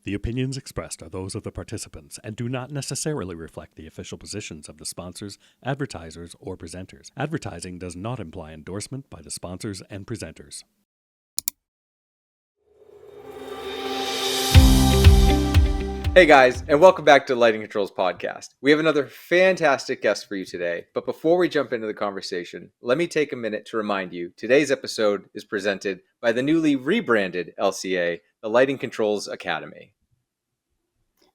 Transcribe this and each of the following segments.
The opinions expressed are those of the participants and do not necessarily reflect the official positions of the sponsors, advertisers, or presenters. Advertising does not imply endorsement by the sponsors and presenters. Hey guys, and welcome back to Lighting Controls Podcast. We have another fantastic guest for you today, but before we jump into the conversation, let me take a minute to remind you today's episode is presented by the newly rebranded LCA, the Lighting Controls Academy.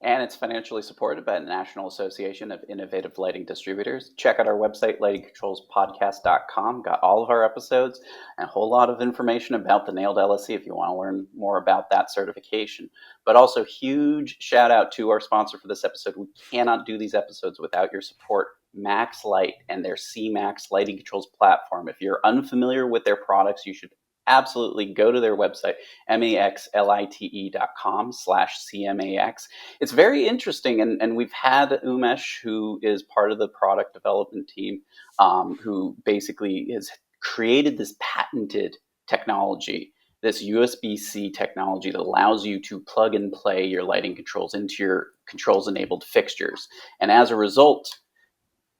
And it's financially supported by the National Association of Innovative Lighting Distributors. Check out our website, lightingcontrolspodcast.com. Got all of our episodes and a whole lot of information about the Nailed LSC if you want to learn more about that certification. But also, huge shout out to our sponsor for this episode. We cannot do these episodes without your support, Max Light and their C-Max lighting controls platform. If you're unfamiliar with their products, you should absolutely go to their website, maxlite.com/CMAX. It's very interesting, and we've had Umesh, who is part of the product development team, who basically has created this patented technology, this USB-C technology that allows you to plug and play your lighting controls into your controls-enabled fixtures. And as a result,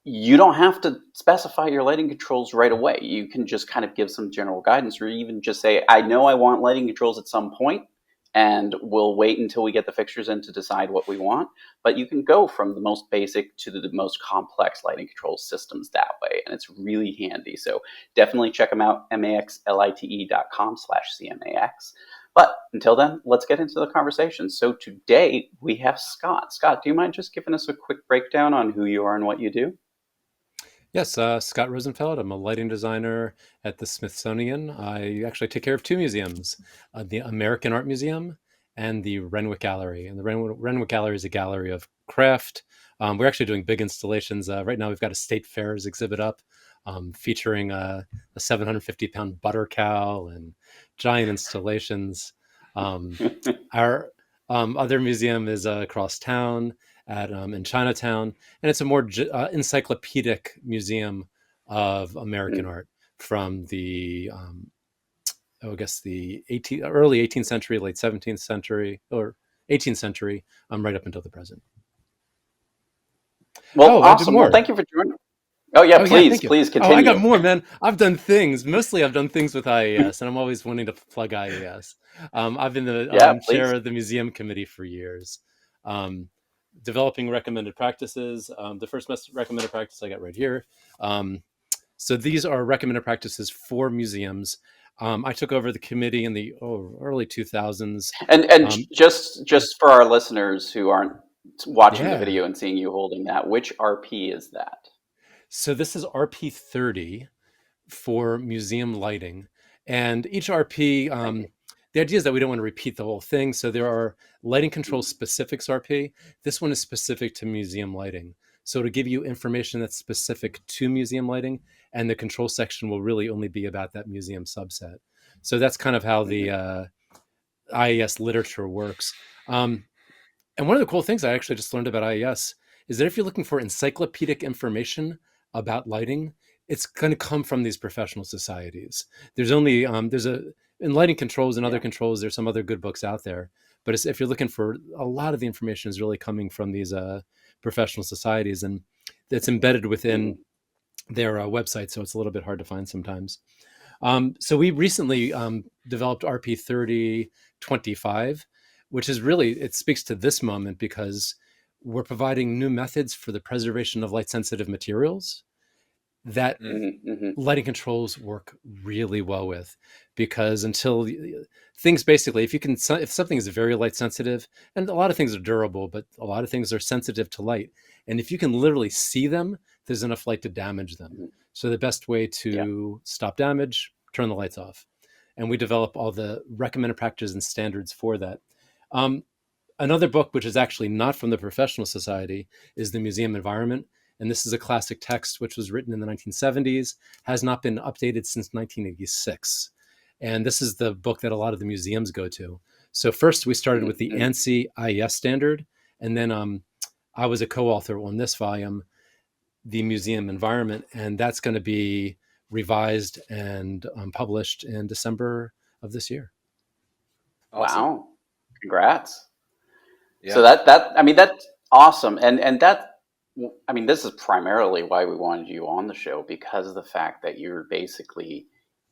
you don't have to specify your lighting controls right away. You can just kind of give some general guidance, or even just say, I know I want lighting controls at some point, and we'll wait until we get the fixtures in to decide what we want. But you can go from the most basic to the most complex lighting control systems that way, and it's really handy. So definitely check them out, maxlite.com/CMAX. But until then, let's get into the conversation. So today we have Scott. Scott, do you mind just giving us a quick breakdown on who you are and what you do? Yes, Scott Rosenfeld. I'm a lighting designer at the Smithsonian. I actually take care of two museums, the American Art Museum and the Renwick Gallery. And the Renwick Gallery is a gallery of craft. We're actually doing big installations. Right now we've got a State Fairs exhibit up featuring a 750-pound butter cow and giant installations. Our other museum is across town in Chinatown, and it's a more encyclopedic museum of American art from the the early 18th century, late 17th century, or 18th century, right up until the present. Well, awesome. Well, thank you for joining. Please continue. I got more, man. I've done things. Mostly I've done things with IAS, and I'm always wanting to plug IAS. I've been the chair of the museum committee for years. Developing recommended practices. The first recommended practice I got right here. So these are recommended practices for museums. I took over the committee in the early 2000s. And just for our listeners who aren't watching the video and seeing you holding that, which RP is that? So this is RP 30 for museum lighting. And each RP, the idea is that we don't want to repeat the whole thing. So there are lighting control specifics RP. This one is specific to museum lighting. So to give you information that's specific to museum lighting, and the control section will really only be about that museum subset. So that's kind of how the IAS literature works. And one of the cool things I actually just learned about IAS is that if you're looking for encyclopedic information about lighting, it's going to come from these professional societies. There's only in lighting controls and other controls, there's some other good books out there. But if you're looking for a lot of the information is really coming from these professional societies, and it's embedded within their website. So it's a little bit hard to find sometimes. So we recently developed RP 3025, which is really, it speaks to this moment because we're providing new methods for the preservation of light sensitive materials that lighting controls work really well with, because until things basically, if something is very light sensitive, and a lot of things are durable, but a lot of things are sensitive to light. And if you can literally see them, there's enough light to damage them. So the best way to stop damage, turn the lights off. And we develop all the recommended practices and standards for that. Another book, which is actually not from the professional society, is The Museum Environment. And this is a classic text which was written in the 1970s, has not been updated since 1986. And this is the book that a lot of the museums go to. So first we started with the ANSI IES standard, and then I was a co-author on this volume, The Museum Environment, and that's going to be revised and published in December of this year. Awesome. Wow. Congrats. So Yeah. I mean, that's awesome. And that, I mean, this is primarily why we wanted you on the show, because of the fact that you're basically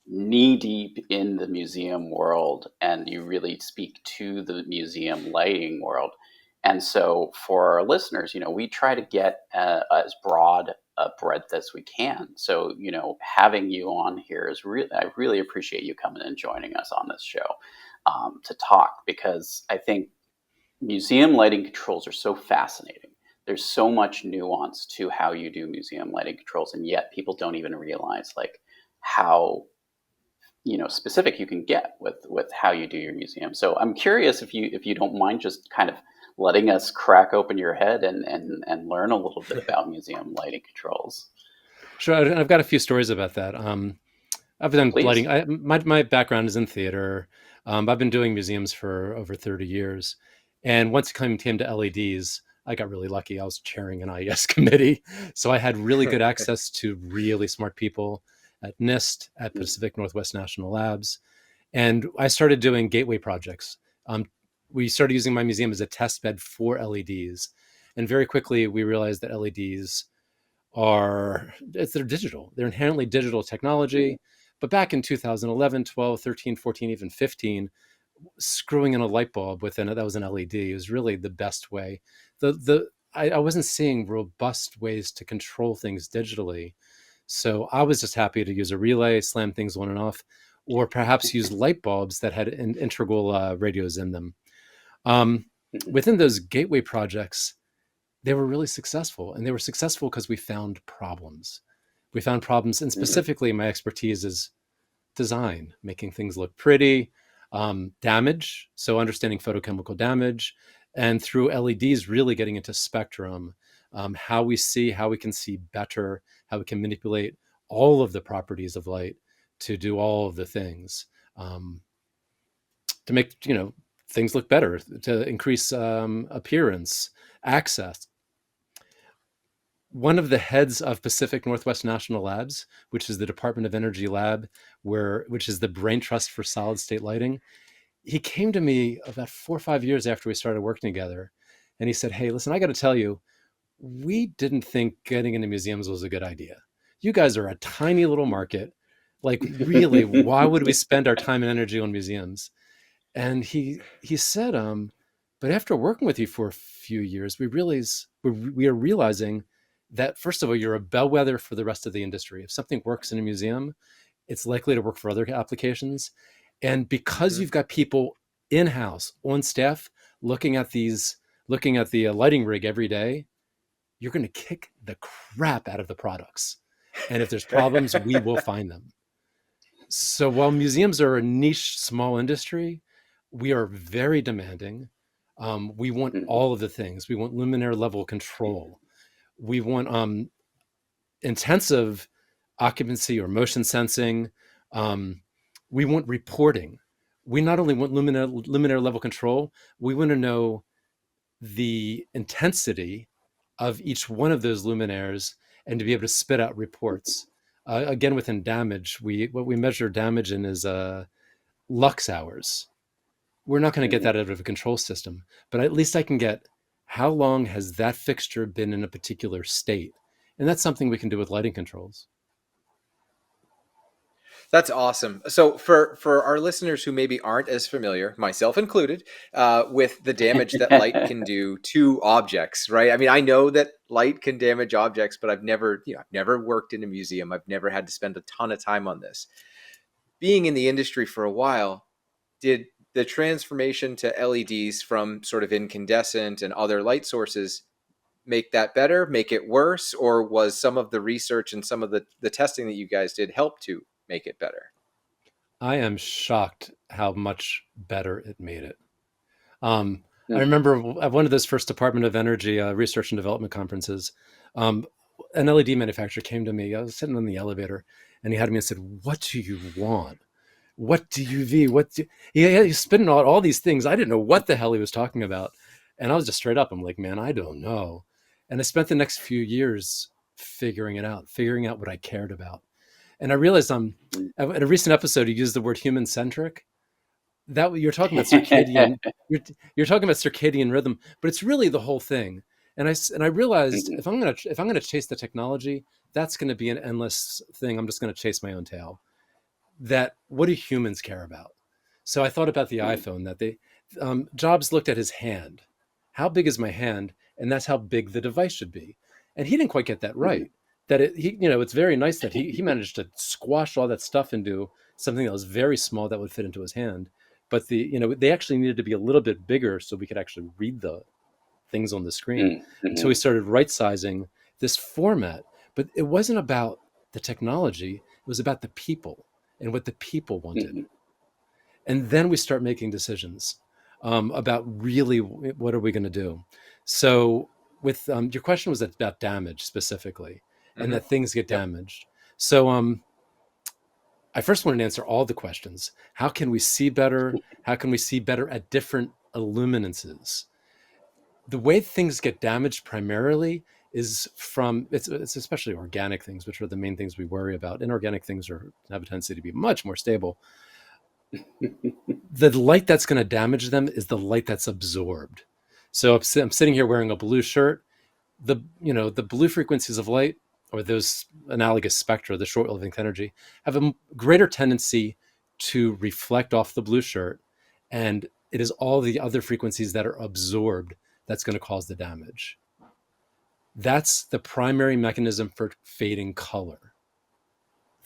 knee deep in the museum world and you really speak to the museum lighting world. And so for our listeners, we try to get as broad a breadth as we can. So, having you on here is really, I really appreciate you coming and joining us on this show, to talk, because I think museum lighting controls are so fascinating. There's so much nuance to how you do museum lighting controls, and yet people don't even realize like how specific you can get with how you do your museum. So I'm curious if you don't mind just kind of letting us crack open your head and learn a little bit about museum lighting controls. Sure, I've got a few stories about that. I've done Please. lighting. My background is in theater. I've been doing museums for over 30 years. And once it came to LEDs, I got really lucky. I was chairing an IES committee. So I had really good access to really smart people at NIST, at Pacific Northwest National Labs. And I started doing gateway projects. Um, we started using my museum as a test bed for LEDs. And very quickly, we realized that LEDs they're digital. They're inherently digital technology. But back in 2011, 12, 13, 14, even 15, screwing in a light bulb within it, that was an LED, was really the best way. I wasn't seeing robust ways to control things digitally. So I was just happy to use a relay, slam things on and off, or perhaps use light bulbs that had integral radios in them. Um, Within those gateway projects, they were really successful, and they were successful because we found problems. We found problems, and specifically my expertise is design, making things look pretty, damage, so understanding photochemical damage, and through LEDs really getting into spectrum, how we can see better, how we can manipulate all of the properties of light to do all of the things, um, to make things look better, to increase appearance, access. One of the heads of Pacific Northwest National Labs, which is the Department of Energy lab, which is the brain trust for solid state lighting, he came to me about 4 or 5 years after we started working together, and he said, "Hey, listen, I got to tell you, we didn't think getting into museums was a good idea. You guys are a tiny little market. Like, really, why would we spend our time and energy on museums?" And he said, but after working with you for a few years, we are realizing that, first of all, you're a bellwether for the rest of the industry. If something works in a museum, it's likely to work for other applications. And because Mhm. you've got people in-house on staff looking at the lighting rig every day, you're going to kick the crap out of the products. And if there's problems, we will find them. So while museums are a niche, small industry, we are very demanding. We want all of the things. We want luminaire level control. We want intensive occupancy or motion sensing. Um, we want reporting. We not only want luminaire level control, we want to know the intensity of each one of those luminaires and to be able to spit out reports. Again, within damage, what we measure damage in is lux hours. We're not going to get that out of a control system, but at least I can get how long has that fixture been in a particular state, and that's something we can do with lighting controls. That's awesome. So for our listeners who maybe aren't as familiar, myself included, with the damage that light can do to objects, right? I mean, I know that light can damage objects, but I've never worked in a museum. I've never had to spend a ton of time on this. Being in the industry for a while, did the transformation to LEDs from sort of incandescent and other light sources make that better, make it worse, or was some of the research and some of the testing that you guys did help to make it better? I am shocked how much better it made it. I remember at one of those first Department of Energy research and development conferences, um, an LED manufacturer came to me. I was sitting in the elevator, and he had me and said, "What do you want? What do you V? He's spitting out all these things. I didn't know what the hell he was talking about, and I was just straight up. I'm like, man, I don't know. And I spent the next few years figuring out what I cared about. And I realized at a recent episode, he used the word human centric. that you're talking about circadian, you're, you're talking about circadian rhythm, but it's really the whole thing. And I realized Mhm, if I'm gonna chase the technology, that's going to be an endless thing. I'm just going to chase my own tail. That what do humans care about? So I thought about the mhm, iPhone. That they Jobs looked at his hand. How big is my hand? And that's how big the device should be. And he didn't quite get that mhm. right. That it's very nice that he managed to squash all that stuff into something that was very small that would fit into his hand. But they actually needed to be a little bit bigger so we could actually read the things on the screen. Mm, And so we mhm, started right sizing this format. But it wasn't about the technology, it was about the people and what the people wanted. mhm. And then we start making decisions about really what are we going to do. So, with your question was about damage specifically, and Hmm. that things get Yep. damaged. So, I first wanted to answer all the questions. How can we see better? How can we see better at different illuminances? The way things get damaged primarily is from it's especially organic things, which are the main things we worry about. Inorganic things have a tendency to be much more stable. The light that's going to damage them is the light that's absorbed. So I'm sitting here wearing a blue shirt. The blue frequencies of light, or those analogous spectra, the short wavelength energy, have a greater tendency to reflect off the blue shirt, and it is all the other frequencies that are absorbed that's going to cause the damage. That's the primary mechanism for fading color.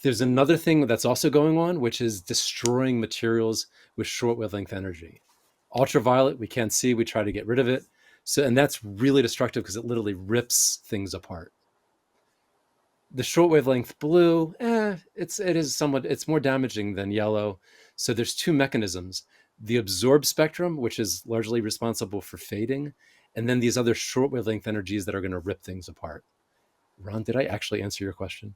There's another thing that's also going on, which is destroying materials with short wavelength energy. Ultraviolet, we can't see, we try to get rid of it. So, and that's really destructive because it literally rips things apart. The short wavelength blue, it's more damaging than yellow. So there's two mechanisms: the absorbed spectrum, which is largely responsible for fading, and then these other short wavelength energies that are going to rip things apart. Ron, did I actually answer your question?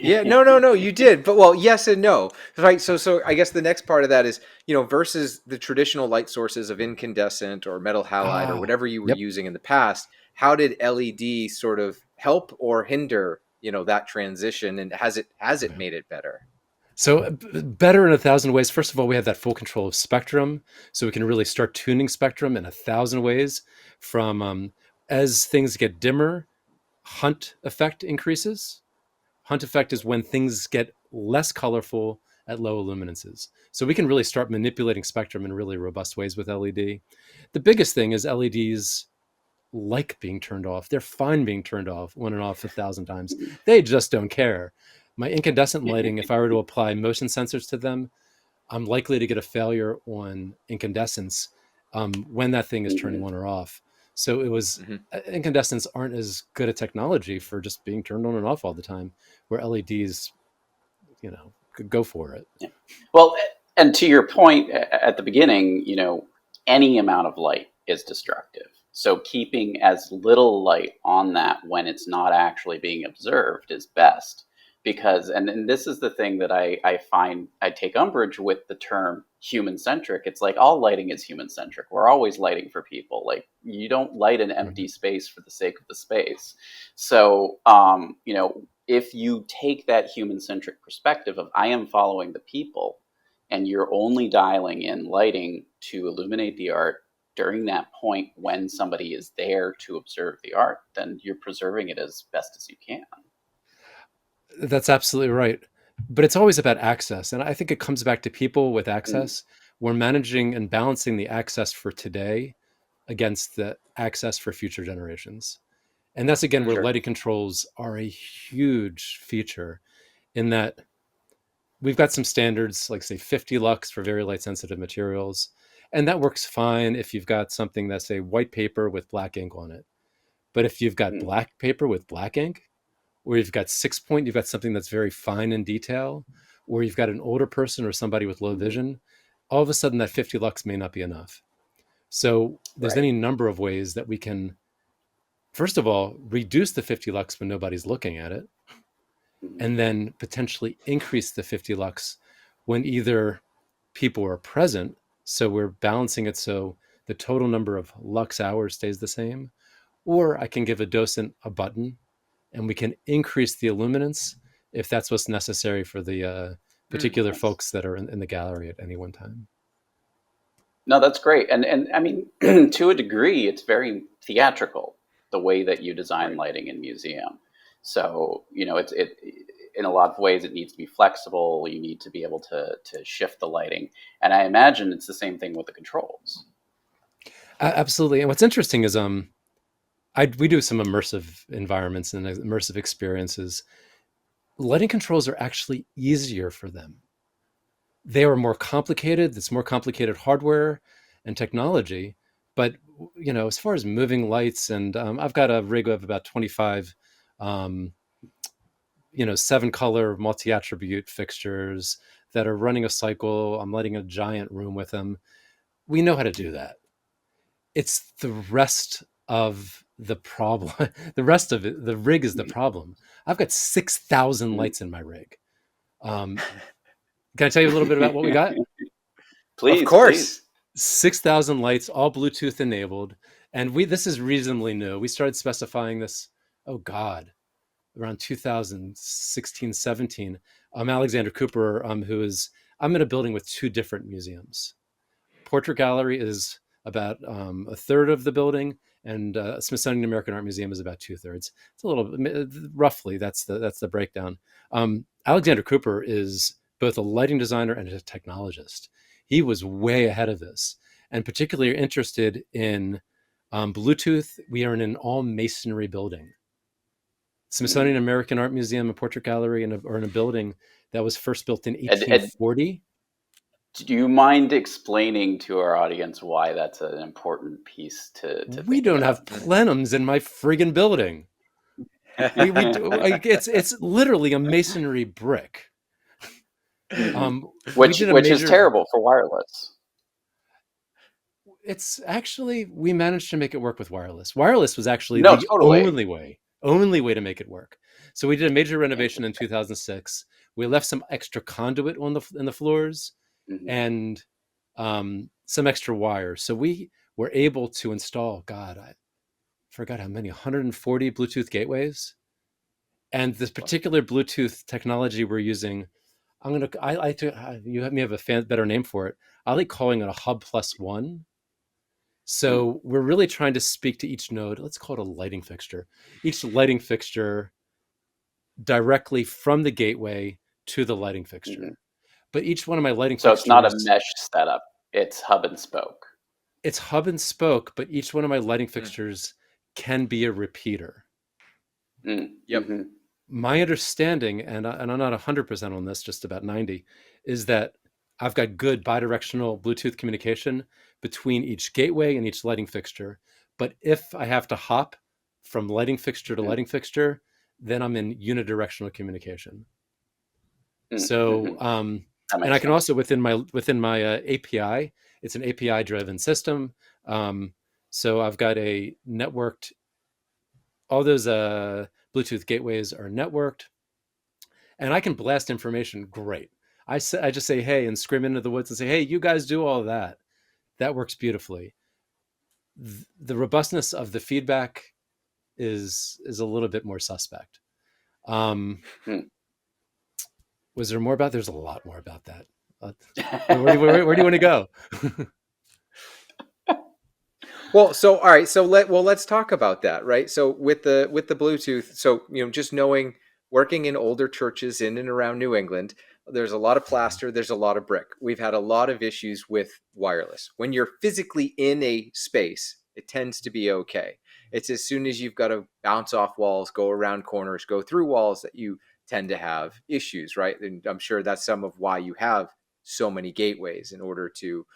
Yeah, no, no, no, you did. But well, yes and no. Right. So I guess the next part of that is, versus the traditional light sources of incandescent or metal halide or Ah, whatever you were yep. using in the past, how did LED sort of help or hinder, that transition, and has it Okay. made it better? So better in a thousand ways. First of all, we have that full control of spectrum, so we can really start tuning spectrum in a thousand ways. From As things get dimmer, Hunt effect increases. Hunt effect is when things get less colorful at low luminances. So we can really start manipulating spectrum in really robust ways with LED. The biggest thing is LEDs like being turned off. They're fine being turned off on and off 1,000 times. They just don't care. My incandescent lighting, if I were to apply motion sensors to them, I'm likely to get a failure on incandescence when that thing is turning Mhm. on or off. So Hmm. incandescents aren't as good a technology for just being turned on and off all the time, where LEDs, could go for it. Yeah. Well, and to your point at the beginning, any amount of light is destructive. So keeping as little light on that when it's not actually being observed is best. Because, and this is the thing that I find I take umbrage with the term human centric. It's like all lighting is human centric. We're always lighting for people. Like you don't light an empty Right. space for the sake of the space. So, if you take that human centric perspective of I am following the people and you're only dialing in lighting to illuminate the art during that point when somebody is there to observe the art, then you're preserving it as best as you can. That's absolutely right. But it's always about access. And I think it comes back to people with Mm, access. We're managing and balancing the access for today against the access for future generations. And that's again where Sure. lighting controls are a huge feature, in that we've got some standards, like say 50 lux for very light sensitive materials. And that works fine if you've got something that's a white paper with black ink on it. But if you've got mm, black paper with black ink, or you've got 6 point, you've got something that's very fine in detail, or you've got an older person or somebody with low mhm. vision, all of a sudden that 50 lux may not be enough. So there's Right. any number of ways that we can, first of all, reduce the 50 lux when nobody's looking at it, Mhm. and then potentially increase the 50 lux when either people are present. So we're balancing it so the total number of lux hours stays the same. Or I can give a docent a button and we can increase the illuminance if that's what's necessary for the Mm. particular Nice. folks that are in the gallery at any one time. No, that's great. And I mean, to a degree, it's very theatrical, the way that you design Right. lighting in museum. So, it in a lot of ways it needs to be flexible. You need to be able to shift the lighting. And I imagine it's the same thing with the controls. Absolutely. And what's interesting is we do some immersive environments and immersive experiences. Lighting controls are actually easier for them. They are more complicated. It's more complicated hardware and technology. But as far as moving lights, and I've got a rig of about 25, um, 7-color multi-attribute fixtures that are running a cycle. I'm lighting a giant room with them. We know how to do that. It's the rest of the problem. The rest of it, the rig is the problem. I've got 6,000 lights in my rig. Um, can I tell you a little bit about what we got? Of Please, please. course. 6,000 lights, all Bluetooth enabled. And this is reasonably new. We started specifying this, oh God, around 2016, 17. Alexander Cooper, I'm in a building with 2 different museums. Portrait Gallery is about a third of the building, and Smithsonian American Art Museum is about 2/3. It's a little roughly that's the breakdown. Alexander Cooper is both a lighting designer and a technologist. He was way ahead of this, and particularly interested in Bluetooth. We are in an all masonry building. Smithsonian American Art Museum and Portrait Gallery are in a building that was first built in And 1840. do you mind explaining to our audience why that's an important piece to We think don't about? have plenums in my friggin' building. We do, like, it's literally a masonry brick. We Which did a which is major. terrible for wireless. It's actually, we managed to make it work with wireless. Wireless was actually No, the totally. only way to make it work. So we did a major renovation in Interesting. 2006. We left some extra conduit in the floors, Hmm. and some extra wires. So we were able to install, God, I forgot how many, 140 Bluetooth gateways. And this particular Bluetooth technology we're using, I like to, you may have a better name for it. I like calling it a hub plus one. Mm, So we're really trying to speak to each node. Let's call it a lighting fixture. Each lighting fixture directly from the gateway to the lighting mhm. fixture. But each one of my lighting So it's not a fixtures, mesh setup. It's hub and spoke. it's hub and spoke, but each one of my lighting Mm. fixtures can be a repeater. Mm, Yep. My understanding, and I'm not 100% on this, just about 90, is that I've got good bidirectional Bluetooth communication between each gateway and each lighting fixture. But if I have to hop from lighting fixture to mhm, lighting fixture, then I'm in unidirectional communication. mm, So, mhm. That and I makes can sense. also within my API, it's an API driven system. Um, so I've got a networked. All those Bluetooth gateways are networked, and I can blast information. Great. I just say hey and scream into the woods and say hey, you guys do all of that. That works beautifully. The robustness of the feedback is a little bit more suspect. Um, Mm. was there more about? There's a lot more about that. Uh, where do you want to go? Well, so all right, so let's talk about that, right? So with the Bluetooth, so just knowing working in older churches in and around New England, there's a lot of plaster, there's a lot of brick. We've had a lot of issues with wireless. When you're physically in a space, it tends to be okay. It's as soon as you've got to bounce off walls, go around corners, go through walls that you tend to have issues, right? And I'm sure that's some of why you have so many gateways in order to,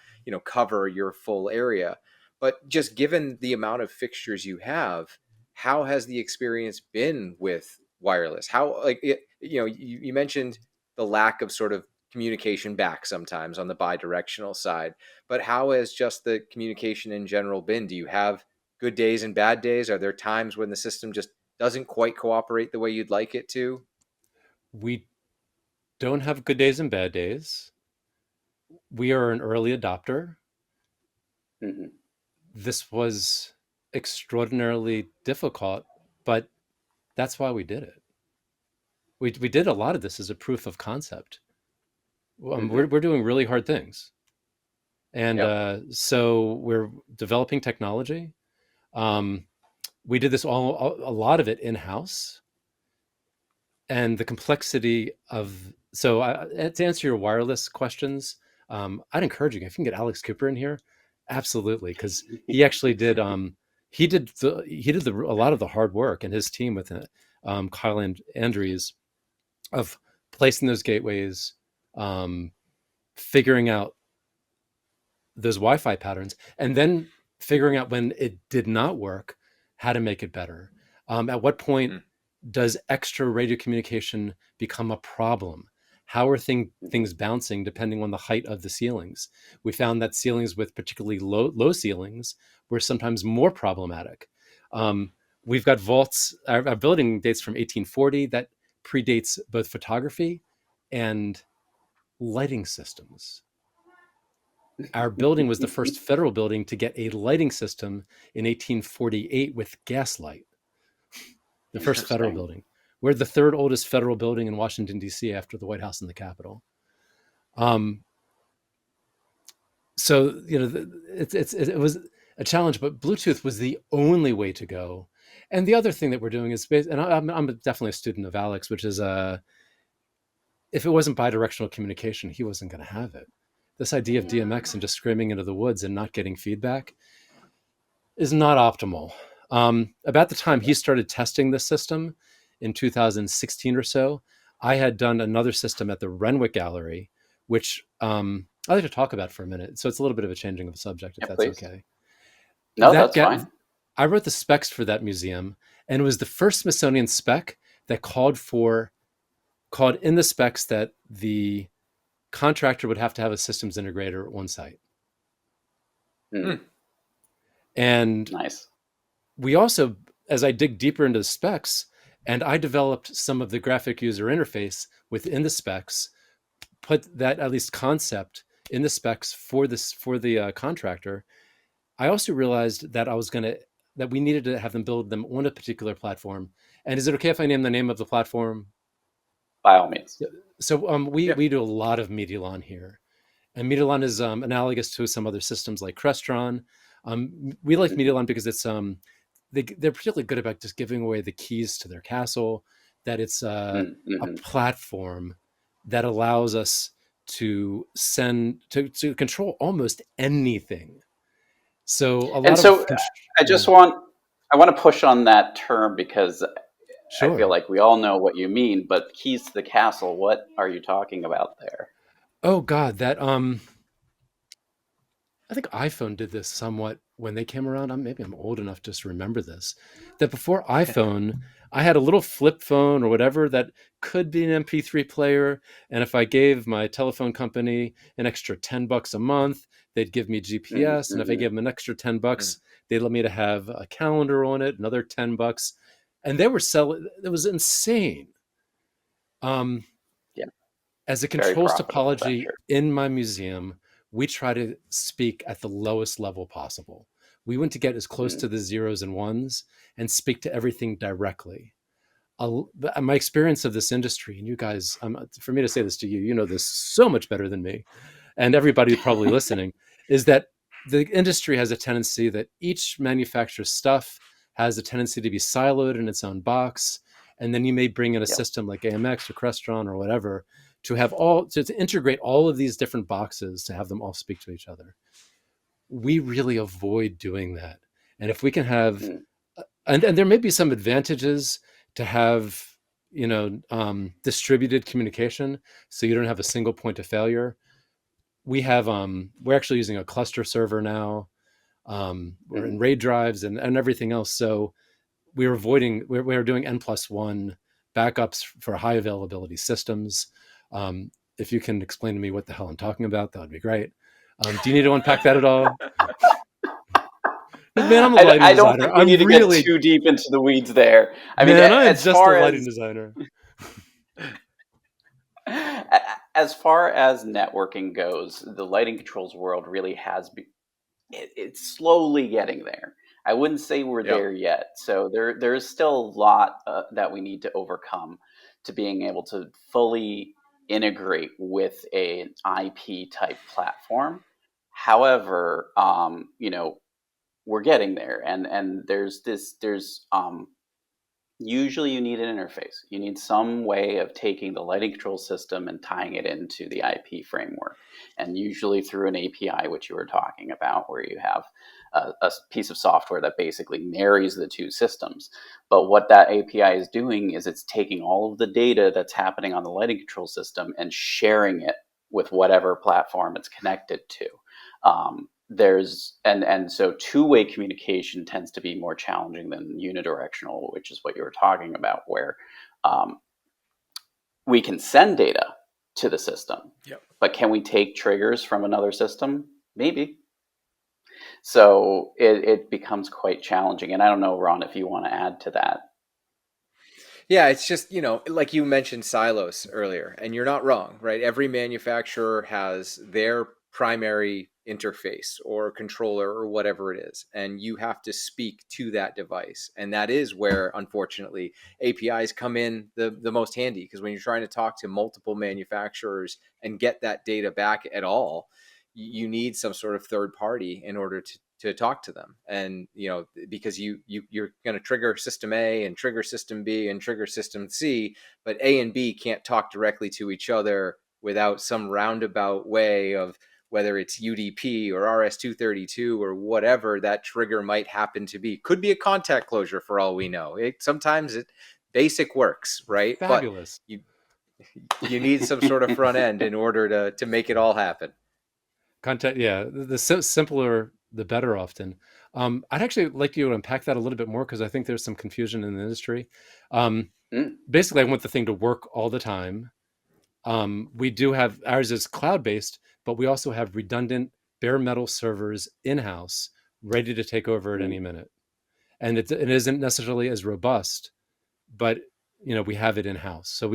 cover your full area. But just given the amount of fixtures you have, how has the experience been with wireless? How, like, you mentioned the lack of sort of communication back sometimes on the bi-directional side, but how has just the communication in general been? Do you have good days and bad days? Are there times when the system just doesn't quite cooperate the way you'd like it to? We don't have good days and bad days. We are an early adopter. Mhm. This was extraordinarily difficult, but that's why we did it. We did a lot of this as a proof of concept. Mhm. We're doing really hard things. And Yep. so we're developing technology. Um, we did this a lot of it in house, and the complexity of to answer your wireless questions, I'd encourage you if you can get Alex Cooper in here, absolutely, because he actually did a lot of the hard work, and his team with it, Kyle and Andrews, of placing those gateways, um, figuring out those Wi-Fi patterns, and then figuring out when it did not work, how to make it better. At what point Mm. does extra radio communication become a problem? How are things bouncing depending on the height of the ceilings? We found that ceilings with particularly low ceilings were sometimes more problematic. Um, we've got vaults. Our building dates from 1840. That predates both photography and lighting systems. Our building was the first federal building to get a lighting system in 1848 with gaslight, the first federal Interesting. building. We're the third oldest federal building in Washington, D.C. after the White House and the Capitol. Um, so, it was a challenge, but Bluetooth was the only way to go. And the other thing that we're doing is, and I'm definitely a student of Alex, which is if it wasn't bidirectional communication, he wasn't going to have it. This idea of DMX and just screaming into the woods and not getting feedback is not optimal. About the time he started testing this system in 2016 or so, I had done another system at the Renwick Gallery, which I'd like to talk about for a minute. So it's a little bit of a changing of the subject, if Yeah, that's please. okay. No, that's fine. I wrote the specs for that museum, and it was the first Smithsonian spec that called in the specs that the contractor would have to have a systems integrator on site. Mm. And Nice. we also, as I dig deeper into the specs, and I developed some of the graphic user interface within the specs, put that at least concept in the specs for the contractor. I also realized that that we needed to have them build them on a particular platform. And is it okay if I name the name of the platform? By all means. So Yeah. we do a lot of Medialon here, and Medialon is analogous to some other systems like Crestron. We like Mm-hmm. Medialon because it's they're particularly good about just giving away the keys to their castle. That it's a Mm-hmm. platform that allows us to to control almost anything. So a And lot of so yeah, I want to push on that term because I feel sure. like we all know what you mean, but keys to the castle, what are you talking about there? Oh God, that I think iPhone did this somewhat when they came around. Maybe I'm old enough just to remember this. That before iPhone, I had a little flip phone or whatever that could be an MP3 player. And if I gave my telephone company an extra $10 a month, they'd give me GPS. And if I Mm-hmm. gave them an extra Mm. $10, they'd let me to have a calendar on it, another $10. And they were selling, it was insane. Um, Yeah, as a very controls profitable topology venture. in my museum, we try to speak at the lowest level possible. We want to get as close Mm. to the zeros and ones and speak to everything directly. My experience of this industry, and you guys, for me to say this to you, you know this so much better than me, and everybody probably listening, is that the industry has a tendency that each manufacturer's stuff has a tendency to be siloed in its own box. And then you may bring in a Yep. system like AMX or Crestron or whatever to have to integrate all of these different boxes to have them all speak to each other. We really avoid doing that. And if we can have, Mm. and there may be some advantages to have, distributed communication so you don't have a single point of failure. We're actually using a cluster server now. We're in Mm. RAID drives and everything else. So we're doing N+1 backups for high availability systems. If you can explain to me what the hell I'm talking about, that would be great. Do you need to unpack that at all? Because man, I'm a lighting I don't designer. think we need I'm to get really too deep into the weeds there. I mean, man, I am just a lighting designer. as far as networking goes, the lighting controls world really has it's slowly getting there. I wouldn't say we're Yeah. there yet. So there's still a lot that we need to overcome to being able to fully integrate with an IP type platform. However, we're getting there, and there's usually you need an interface. You need some way of taking the lighting control system and tying it into the IP framework, and usually through an API, which you were talking about, where you have a piece of software that basically marries the two systems. But what that API is doing is it's taking all of the data that's happening on the lighting control system and sharing it with whatever platform it's connected to. So two-way communication tends to be more challenging than unidirectional, which is what you were talking about, where um, we can send data to the system, Yep. but can we take triggers from another system? Maybe. So it becomes quite challenging. And I don't know, Ron, if you want to add to that. Yeah, it's just, like you mentioned silos earlier, and you're not wrong, right? Every manufacturer has their primary interface or controller or whatever it is, and you have to speak to that device. And that is where, unfortunately, APIs come in the most handy, because when you're trying to talk to multiple manufacturers and get that data back at all, you need some sort of third party in order to talk to them. And because you're going to trigger system A and trigger system B and trigger system C, but A and B can't talk directly to each other without some roundabout way of, whether it's UDP or RS-232 or whatever that trigger might happen to be. Could be a contact closure for all we know. Sometimes it basic works, right? But Fabulous. you need some sort of front end in order to make it all happen. Content, yeah. The simpler, the better often. I'd actually like you to unpack that a little bit more, because I think there's some confusion in the industry. Basically, I want the thing to work all the time. We do have, ours is cloud-based, but we also have redundant bare metal servers in-house ready to take over at any minute. And it isn't necessarily as robust, but we have it in-house. So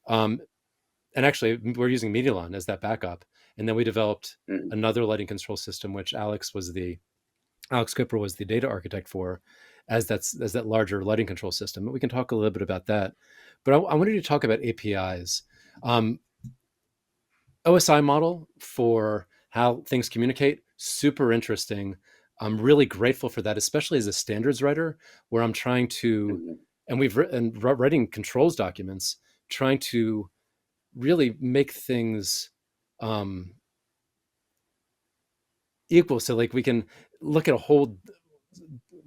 and actually we're using Medialon as that backup. And then we developed another lighting control system, which Alex Cooper was the data architect for, as that larger lighting control system. But we can talk a little bit about that. But I wanted to talk about APIs. OSI model for how things communicate, super interesting. I'm really grateful for that, especially as a standards writer, where I'm trying to, and writing controls documents, trying to really make things equal. So like we can look at a whole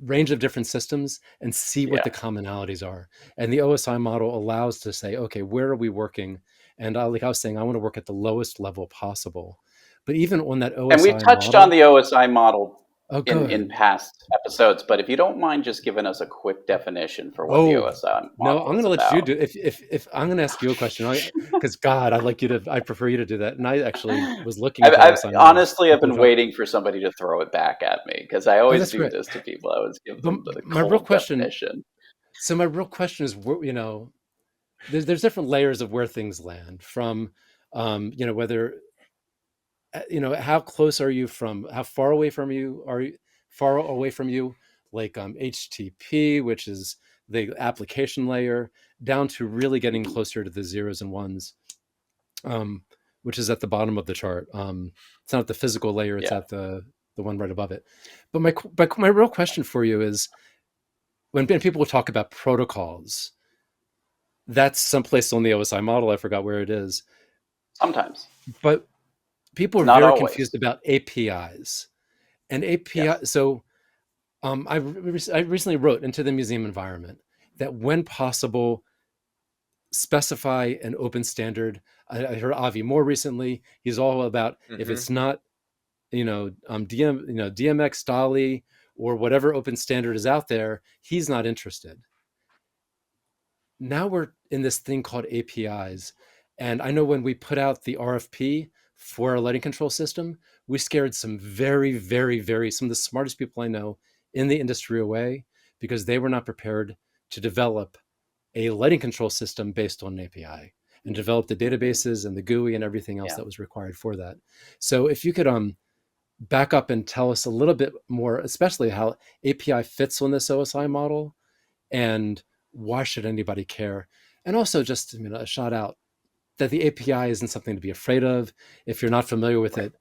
range of different systems and see what the commonalities are. And the OSI model allows to say, okay, where are we working? And like I was saying, I want to work at the lowest level possible. But even on that OSI And we've touched model, on the OSI model in good. past episodes, but if you don't mind just giving us a quick definition for what the OSI No, model I'm is going to let you about. do. If I'm going to ask you a question, because God, I prefer you to do that. And I actually was looking at the OSI model Honestly, I've been waiting for somebody to throw it back at me, because I Oh, always that's do great. this to people. I always give But them the my real cold question, definition. my real question is, there's different layers of where things land from, whether, how close are you from, how far away from you are you, far away from you, like HTTP, which is the application layer, down to really getting closer to the zeros and ones, which is at the bottom of the chart. It's not the physical layer; it's at the one right above it. But my real question for you is, when people talk about protocols, that's someplace on the OSI model. I forgot where it is. Sometimes. But people are Not very always. confused about APIs. And API, Yes. so I recently wrote into the museum environment that when possible, specify an open standard. I heard Avi more recently. He's all about, if it's not, DMX, DALI, or whatever open standard is out there, he's not interested. Now we're in this thing called APIs. And I know when we put out the RFP for our lighting control system, we scared some very, very, very, some of the smartest people I know in the industry away, because they were not prepared to develop a lighting control system based on an API and develop the databases and the GUI and everything else that was required for that. So if you could back up and tell us a little bit more, especially how API fits on this OSI model, and why should anybody care? And also just a shout out that the API isn't something to be afraid of. If you're not familiar with it,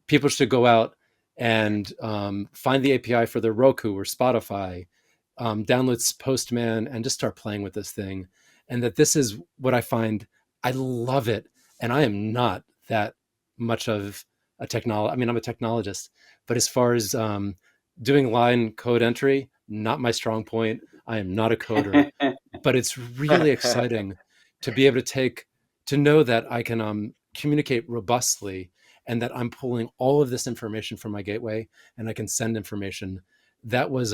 people should go out and find the API for their Roku or Spotify, download Postman, and just start playing with this thing. And that this is what I find. I love it, and I am not that much of a technologist. I mean, I'm a technologist, but as far as doing line code entry, not my strong point. I am not a coder, but it's really exciting to be able to know that I can communicate robustly, and that I'm pulling all of this information from my gateway, and I can send information. That was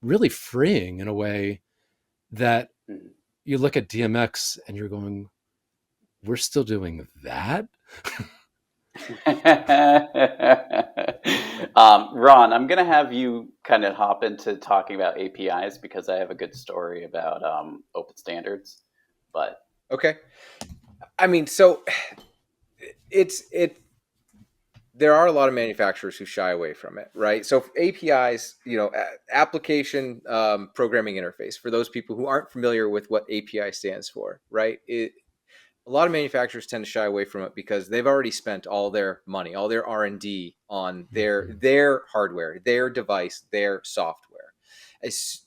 really freeing in a way that you look at DMX and you're going, we're still doing that? Ron, I'm going to have you kind of hop into talking about APIs because I have a good story about open standards. But Okay. I mean, so there are a lot of manufacturers who shy away from it, right? So APIs, application programming interface, for those people who aren't familiar with what API stands for, right? A lot of manufacturers tend to shy away from it because they've already spent all their money, all their R&D on their hardware, their device, their software.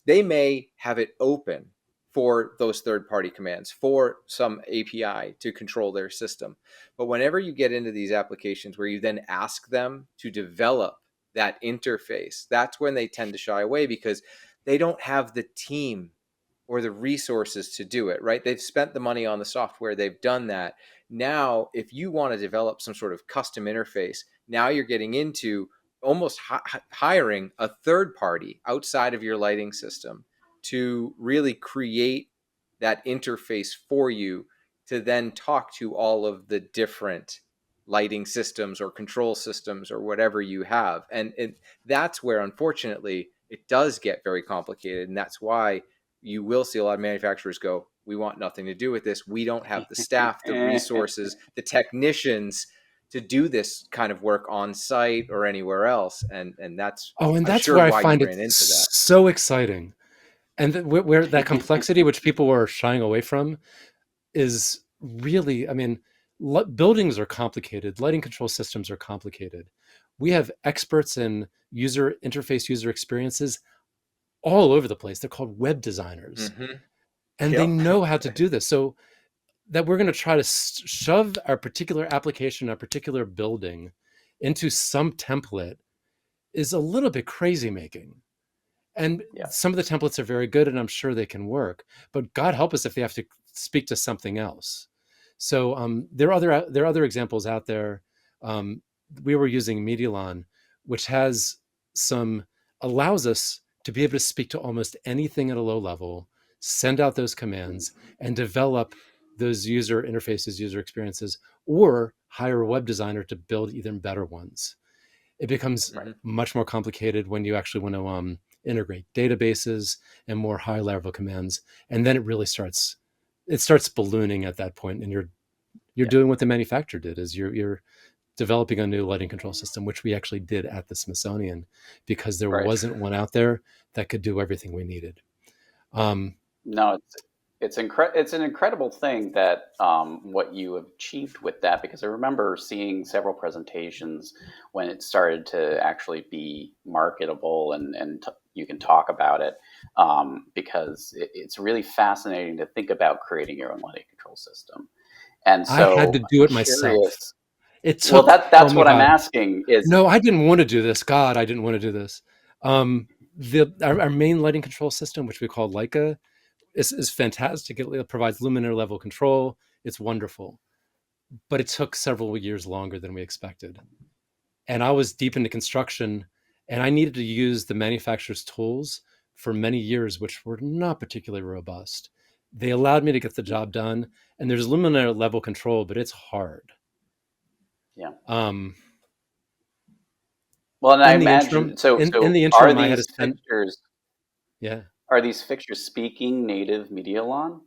They may have it open for those third-party commands, for some API to control their system. But whenever you get into these applications where you then ask them to develop that interface, that's when they tend to shy away because they don't have the team or the resources to do it, right? They've spent the money on the software. They've done that. Now, if you want to develop some sort of custom interface, now you're getting into almost hiring a third party outside of your lighting system to really create that interface for you to then talk to all of the different lighting systems or control systems or whatever you have. And that's where, unfortunately, it does get very complicated. And that's why you will see a lot of manufacturers go, we want nothing to do with this. We don't have the staff, the resources, the technicians to do this kind of work on site or anywhere else. And that's, and I'm that's sure, where I why you find it ran into that. so exciting. And where that complexity, which people were shying away from, is really, I mean, buildings are complicated. Lighting control systems are complicated. We have experts in user interface, user experiences all over the place. They're called web designers. Mm-hmm. And they know how to do this. So that we're going to try to shove our particular application, our particular building into some template is a little bit crazy making. And some of the templates are very good, and I'm sure they can work. But God help us if they have to speak to something else. So there are other examples out there. We were using Medialon, which allows us to be able to speak to almost anything at a low level, send out those commands, and develop those user interfaces, user experiences, or hire a web designer to build even better ones. It becomes much more complicated when you actually want to integrate databases and more high level commands. And then it starts ballooning at that point. And you're doing what the manufacturer did, is you're developing a new lighting control system, which we actually did at the Smithsonian because there wasn't one out there that could do everything we needed. No, it's an incredible thing that what you have achieved with that, because I remember seeing several presentations when it started to actually be marketable and you can talk about it, because it's really fascinating to think about creating your own lighting control system. And so I had to do it myself. It took, that's what I'm asking is. No, I didn't want to do this. God, I didn't want to do this. Our main lighting control system, which we call Leica, is fantastic. It provides luminaire level control. It's wonderful. But it took several years longer than we expected. And I was deep into construction, and I needed to use the manufacturer's tools for many years, which were not particularly robust. They allowed me to get the job done, and there's luminaire level control, but it's hard. Yeah. Well, and I imagine in the interim, I had to spend. Fixtures, are these fixtures speaking native Medialon?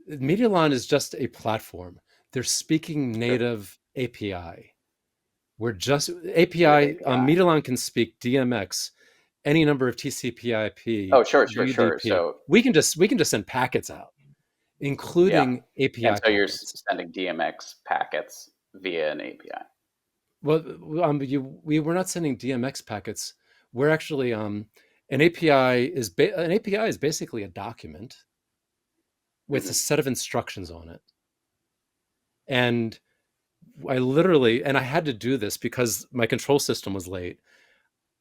Medialon is just a platform. They're speaking native API. We're just API. Medialon can speak DMX, any number of TCP/IP. Oh, sure. So we can just send packets out, including API. And so you're sending DMX packets via an API. Well, we were not sending DMX packets. We're actually an API is basically a document with a Hmm. set of instructions on it. And I literally, and I had to do this because my control system was late.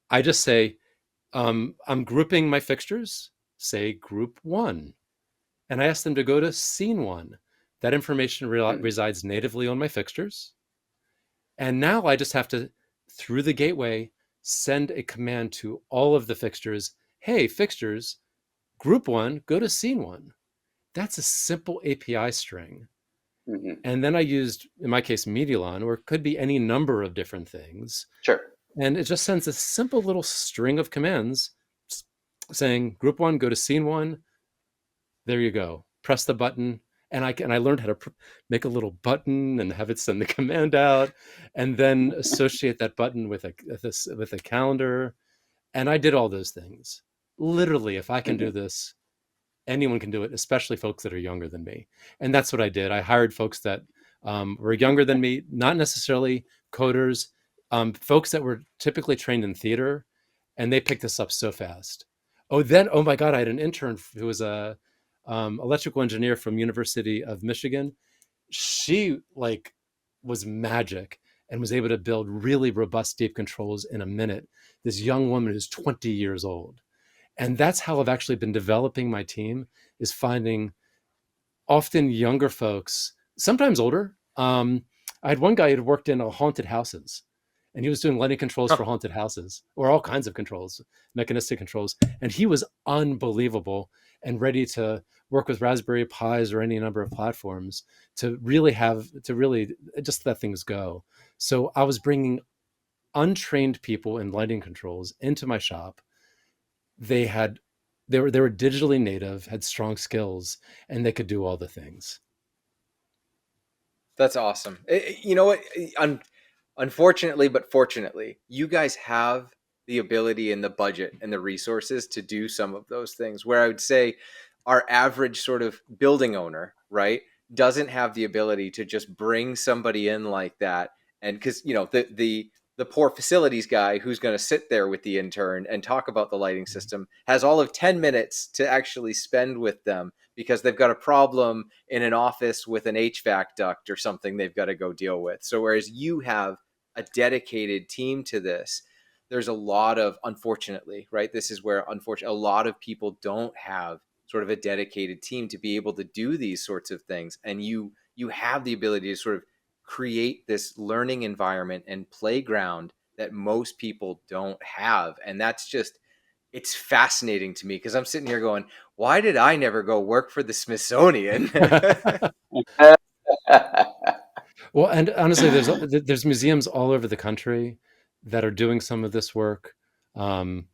I just say, I'm grouping my fixtures, say group one. And I ask them to go to scene one. That information Hmm. resides natively on my fixtures. And now I just have to, through the gateway, send a command to all of the fixtures. Hey, fixtures, group one, go to scene one. That's a simple API string. Hmm. And then I used, in my case, Medialon, or it could be any number of different things. Sure. And it just sends a simple little string of commands saying, group one, go to scene one. There you go. Press the button. And I learned how to make a little button and have it send the command out, and then associate that button with a calendar. And I did all those things. Literally, if I can do Hmm. this, anyone can do it, especially folks that are younger than me. And that's what I did. I hired folks that were younger than me, not necessarily coders, folks that were typically trained in theater, and they picked this up so fast. Oh my God, I had an intern who was a electrical engineer from University of Michigan. She like was magic and was able to build really robust deep controls in a minute. This young woman who's 20 years old, and that's how I've actually been developing my team, is finding often younger folks, sometimes older. I had one guy who had worked in haunted houses, and he was doing lighting controls for Huh. haunted houses, or all kinds of controls, mechanistic controls, and he was unbelievable and ready to work with Raspberry Pis or any number of platforms to really just let things go. So I was bringing untrained people in lighting controls into my shop. they had they were digitally native, had strong skills, and they could do all the things. That's awesome. You know what? Unfortunately, but fortunately, you guys have the ability and the budget and the resources to do some of those things. Where I would say our average sort of building owner, right, doesn't have the ability to just bring somebody in like that. And because the poor facilities guy who's going to sit there with the intern and talk about the lighting system has all of 10 minutes to actually spend with them because they've got a problem in an office with an HVAC duct or something they've got to go deal with. So whereas you have a dedicated team to this, there's a lot of, unfortunately, right? This is where unfortunately a lot of people don't have sort of a dedicated team to be able to do these sorts of things. And you have the ability to sort of create this learning environment and playground that most people don't have. And that's just, it's fascinating to me because I'm sitting here going, why did I never go work for the Smithsonian? Well, and honestly, there's museums all over the country that are doing some of this work. Um,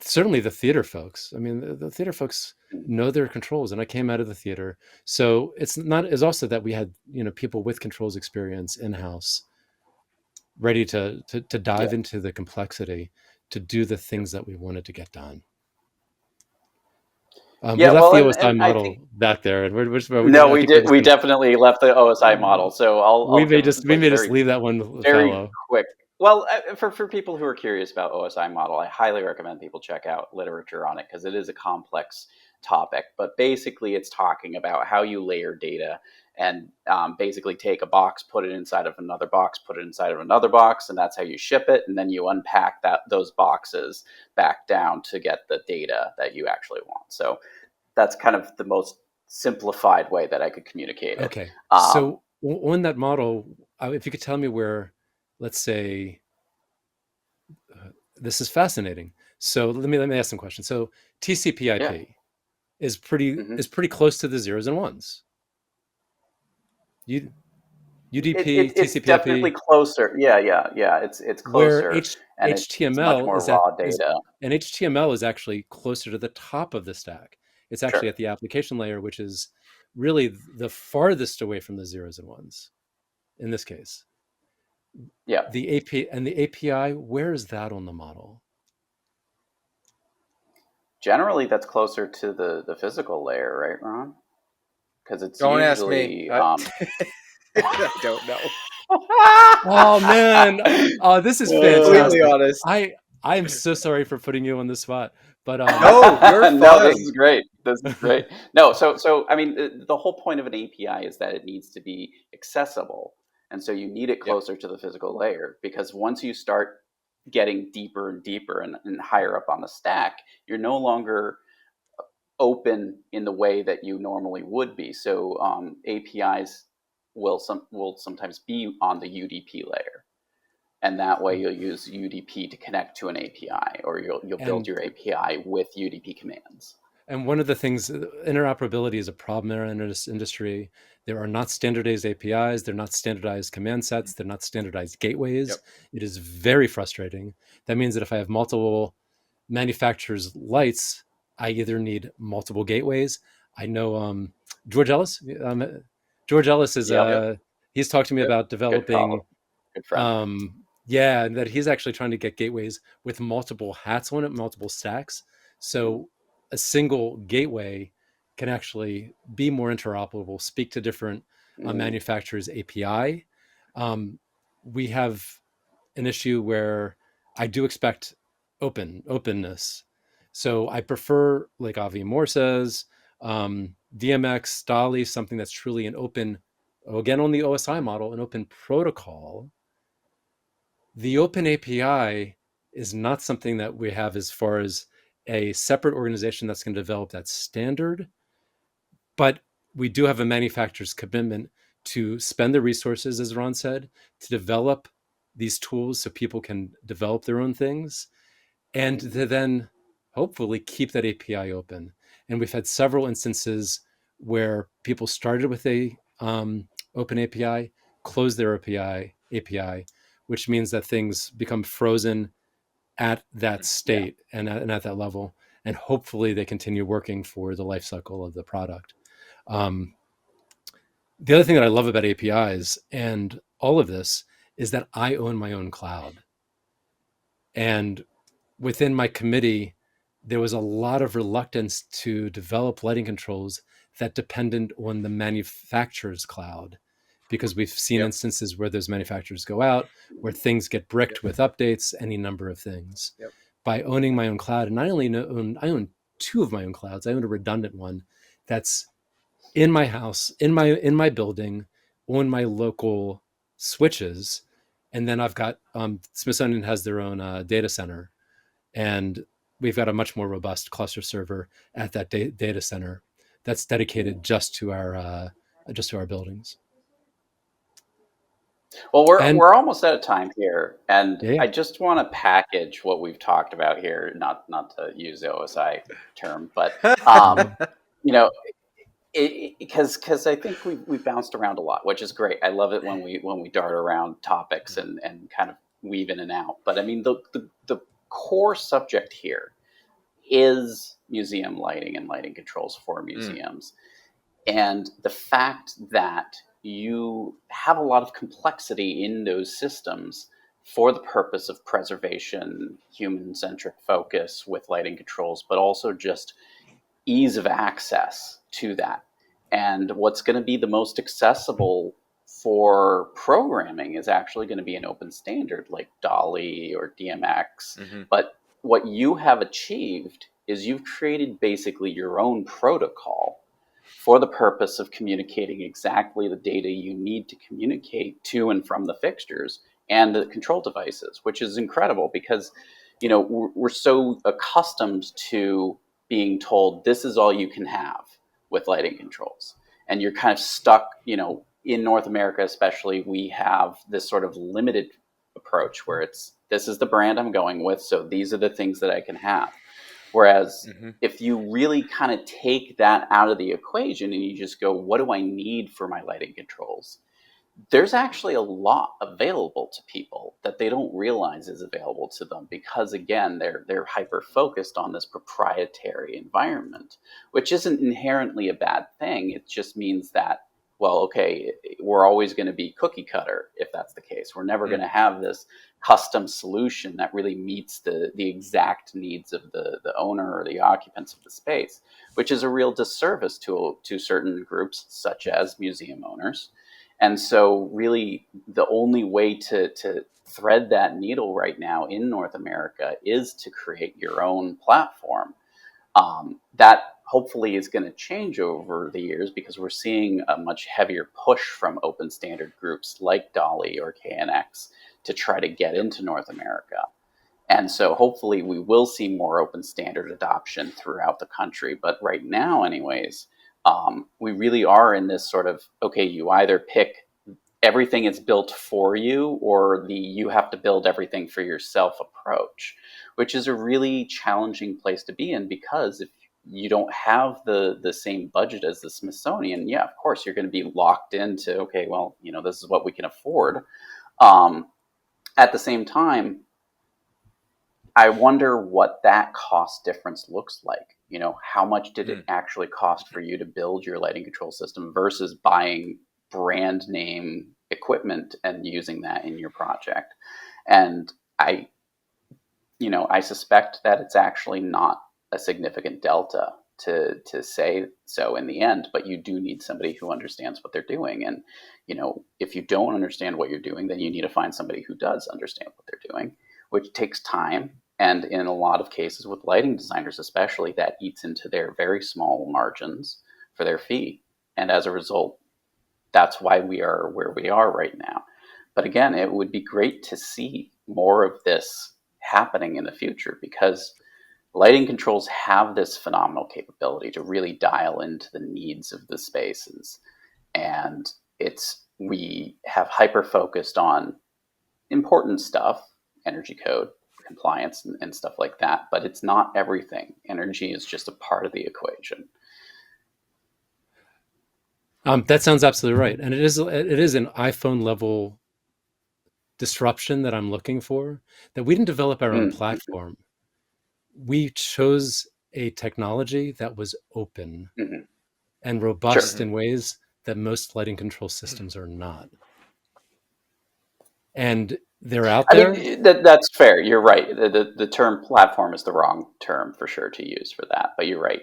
Certainly, the theater folks. I mean, the theater folks know their controls, and I came out of the theater, so it's not. It's also that we had people with controls experience in house, ready to Yeah. dive into the complexity to do the things that we wanted to get done. We Yeah, left well, the and OSI and I think model back there, and no, I we think we're did. just We gonna definitely left the OSI model. So I'll give we like a may just very leave that one very fallow. quick. Well, for people who are curious about OSI model, I highly recommend people check out literature on it because it is a complex topic. But basically, it's talking about how you layer data and basically take a box, put it inside of another box, put it inside of another box, and that's how you ship it. And then you unpack those boxes back down to get the data that you actually want. So that's kind of the most simplified way that I could communicate it. Okay, Um, so on that model, if you could tell me where, let's say, this is fascinating. So let me ask some questions. So yeah. TCP/IP Hmm. is pretty close to the zeros and ones. U, UDP, It's definitely TCP/IP, closer. Yeah. It's where closer, and it's much HTML more is at raw is data. and HTML is actually closer to the top of the stack. It's actually Sure. at the application layer, which is really the farthest away from the zeros and ones in this case. Yeah. The API, where is that on the model? Generally, that's closer to the physical layer, right, Ron? Because it's Don't ask me. usually I don't know. Oh man, oh this is Completely fantastic. honest. I am so sorry for putting you on the spot, but No, you're No, this fine. is great. This is great. No, so I mean, the whole point of an API is that it needs to be accessible, and so you need it Yep. closer to the physical layer because once you start getting deeper and deeper and higher up on the stack, you're no longer open in the way that you normally would be. So APIs will sometimes be on the UDP layer, and that way you'll use UDP to connect to an API, or you'll build and your API with UDP commands. And one of the things, interoperability is a problem in this industry. There are not standardized APIs. They're not standardized command sets. They're not standardized gateways. Yep. It is very frustrating. That means that if I have multiple manufacturers' lights, I either need multiple gateways. I know George Ellis. George Ellis is Yep. Yep. he's talked to me Yep. about Good developing follow. Good friend. yeah, and that he's actually trying to get gateways with multiple hats on it, multiple stacks. So a single gateway can actually be more interoperable, speak to different Mm. manufacturers' API. We have an issue where I do expect openness. So I prefer, like Avi Moore says, DMX, Dolly, something that's truly an open, again on the OSI model, an open protocol. The open API is not something that we have as far as a separate organization that's going to develop that standard, but we do have a manufacturer's commitment to spend the resources, as Ron said, to develop these tools so people can develop their own things and to then hopefully keep that API open. And we've had several instances where people started with a open API, closed their API, which means that things become frozen at that Yeah. state and at that level. And hopefully they continue working for the life cycle of the product. Um, the other thing that I love about APIs and all of this is that I own my own cloud. And within my committee, there was a lot of reluctance to develop lighting controls that depended on the manufacturer's cloud, because we've seen Yep. instances where those manufacturers go out, where things get Yep. bricked with updates, any number of things. Yep. By owning my own cloud, and I own two of my own clouds. I own a redundant one that's in my house, in my building, on my local switches, and then I've got Smithsonian has their own data center, and we've got a much more robust cluster server at that data center that's dedicated just to our buildings. Well, And we're almost out of time here, and yeah, I just want to package what we've talked about here. Not to use the OSI term, but yeah, you know, because I think we've bounced around a lot, which is great. I love it when we dart around topics and kind of weave in and out. But I mean, the core subject here is museum lighting and lighting controls for Mm. museums. And the fact that you have a lot of complexity in those systems for the purpose of preservation, human centric focus with lighting controls, but also just ease of access to that. And what's going to be the most accessible for programming is actually going to be an open standard like Dolly or DMX. Mm-hmm. But what you have achieved is you've created basically your own protocol for the purpose of communicating exactly the data you need to communicate to and from the fixtures and the control devices, which is incredible because we're so accustomed to being told this is all you can have with lighting controls, and you're kind of stuck. In North America especially, we have this sort of limited approach where it's this is the brand I'm going with, so these are the things that I can have. Whereas Mm-hmm. if you really kind of take that out of the equation and you just go, what do I need for my lighting controls? There's actually a lot available to people that they don't realize is available to them because again they're hyper focused on this proprietary environment, which isn't inherently a bad thing. It just means that, well, okay, we're always going to be cookie cutter. If that's the case, we're never Mm. going to have this custom solution that really meets the exact needs of the owner or the occupants of the space, which is a real disservice to certain groups such as museum owners. And so really the only way to thread that needle right now in North America is to create your own platform. That hopefully is going to change over the years because we're seeing a much heavier push from open standard groups like Dolly or KNX to try to get into North America. And so hopefully we will see more open standard adoption throughout the country. But right now, anyways, we really are in this sort of, okay, you either pick everything is built for you or the you have to build everything for yourself approach, which is a really challenging place to be in, because if you don't have the same budget as the Smithsonian, yeah, of course you're going to be locked into, okay, well, this is what we can afford. At the same time, I wonder what that cost difference looks like. How much did it actually cost for you to build your lighting control system versus buying brand name equipment and using that in your project? And I suspect that it's actually not a significant delta to say so in the end, but you do need somebody who understands what they're doing. And, if you don't understand what you're doing, then you need to find somebody who does understand what they're doing, which takes time. And in a lot of cases with lighting designers, especially, that eats into their very small margins for their fee. And as a result, that's why we are where we are right now. But again, it would be great to see more of this happening in the future, because lighting controls have this phenomenal capability to really dial into the needs of the spaces. And we have hyper focused on important stuff, energy code, compliance, and stuff like that, but it's not everything. Energy is just a part of the equation. That sounds absolutely right, and it is an iPhone level disruption that I'm looking for. That we didn't develop our own platform. We chose a technology that was open and robust in ways that most lighting control systems are not. And they're out there. I mean, that's fair. You're right. The term platform is the wrong term for sure to use for that. But you're right.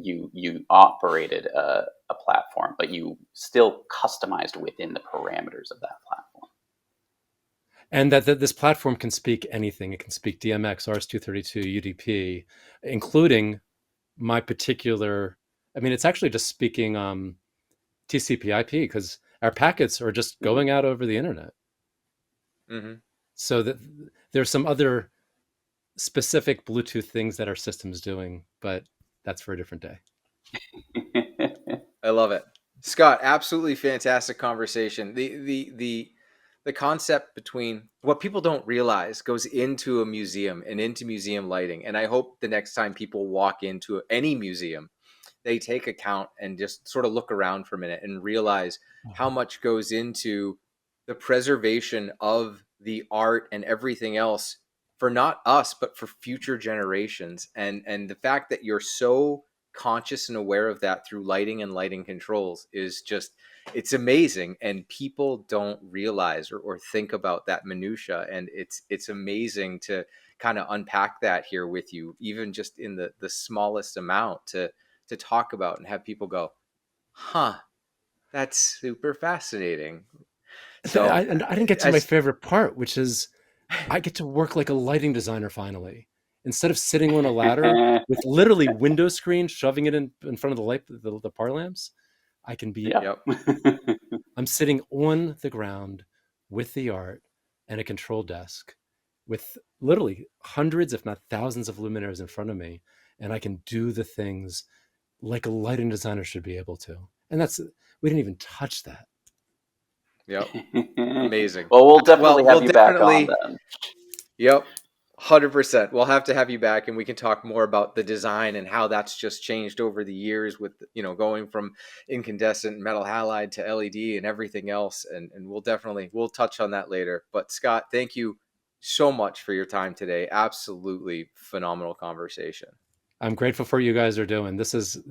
You operated a platform, but you still customized within the parameters of that platform. And that this platform can speak anything. It can speak DMX, RS-232, UDP, including my particular. I mean, it's actually just speaking TCP/IP, because our packets are just going out over the internet. So that there's some other specific Bluetooth things that our system's doing, but that's for a different day. I love it. Scott, absolutely fantastic conversation. The concept between what people don't realize goes into a museum and into museum lighting. And I hope the next time people walk into any museum, they take account and just sort of look around for a minute and realize how much goes into the preservation of the art and everything else for not us, but for future generations. And the fact that you're so conscious and aware of that through lighting and lighting controls is just, it's amazing. And people don't realize or think about that minutia. And it's amazing to kind of unpack that here with you, even just in the smallest amount, to talk about and have people go, huh, that's super fascinating. So and I didn't get to my favorite part, which is I get to work like a lighting designer finally. Instead of sitting on a ladder with literally window screen, shoving it in front of the light, the par lamps, I can be. I'm sitting on the ground with the art and a control desk with literally hundreds, if not thousands, of luminaires in front of me, and I can do the things like a lighting designer should be able to. And we didn't even touch that. Yep. Amazing. Well, we'll definitely have you back on then. Yep. 100%. We'll have to have you back, and we can talk more about the design and how that's just changed over the years with, going from incandescent metal halide to LED and everything else. And we'll touch on that later. But Scott, thank you so much for your time today. Absolutely phenomenal conversation. I'm grateful for what you guys are doing. This is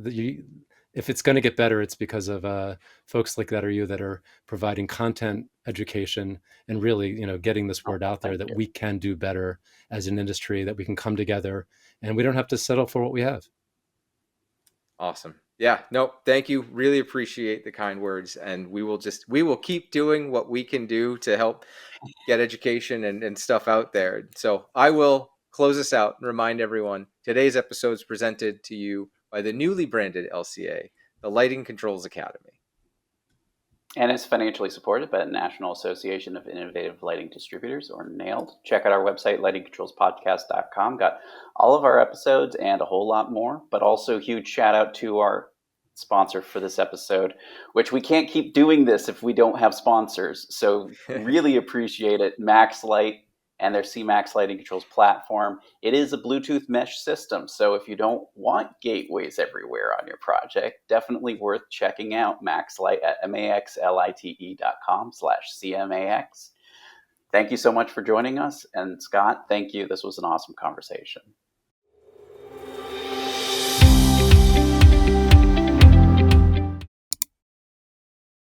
if it's going to get better, it's because of folks like that are providing content education and really, getting this word out there that we can do better as an industry, that we can come together and we don't have to settle for what we have. Awesome. Yeah, no, thank you. Really appreciate the kind words. And we will keep doing what we can do to help get education and stuff out there. So I will close this out and remind everyone today's episode is presented to you by the newly branded LCA, the Lighting Controls Academy. And it's financially supported by the National Association of Innovative Lighting Distributors, or NAILD. Check out our website, lightingcontrolspodcast.com. Got all of our episodes and a whole lot more, but also huge shout out to our sponsor for this episode, which we can't keep doing this if we don't have sponsors. So really appreciate it. Max Light and their CMAX Lighting Controls platform. It is a Bluetooth mesh system. So if you don't want gateways everywhere on your project, definitely worth checking out MaxLite at maxlite.com/CMAX. Thank you so much for joining us. And Scott, thank you. This was an awesome conversation.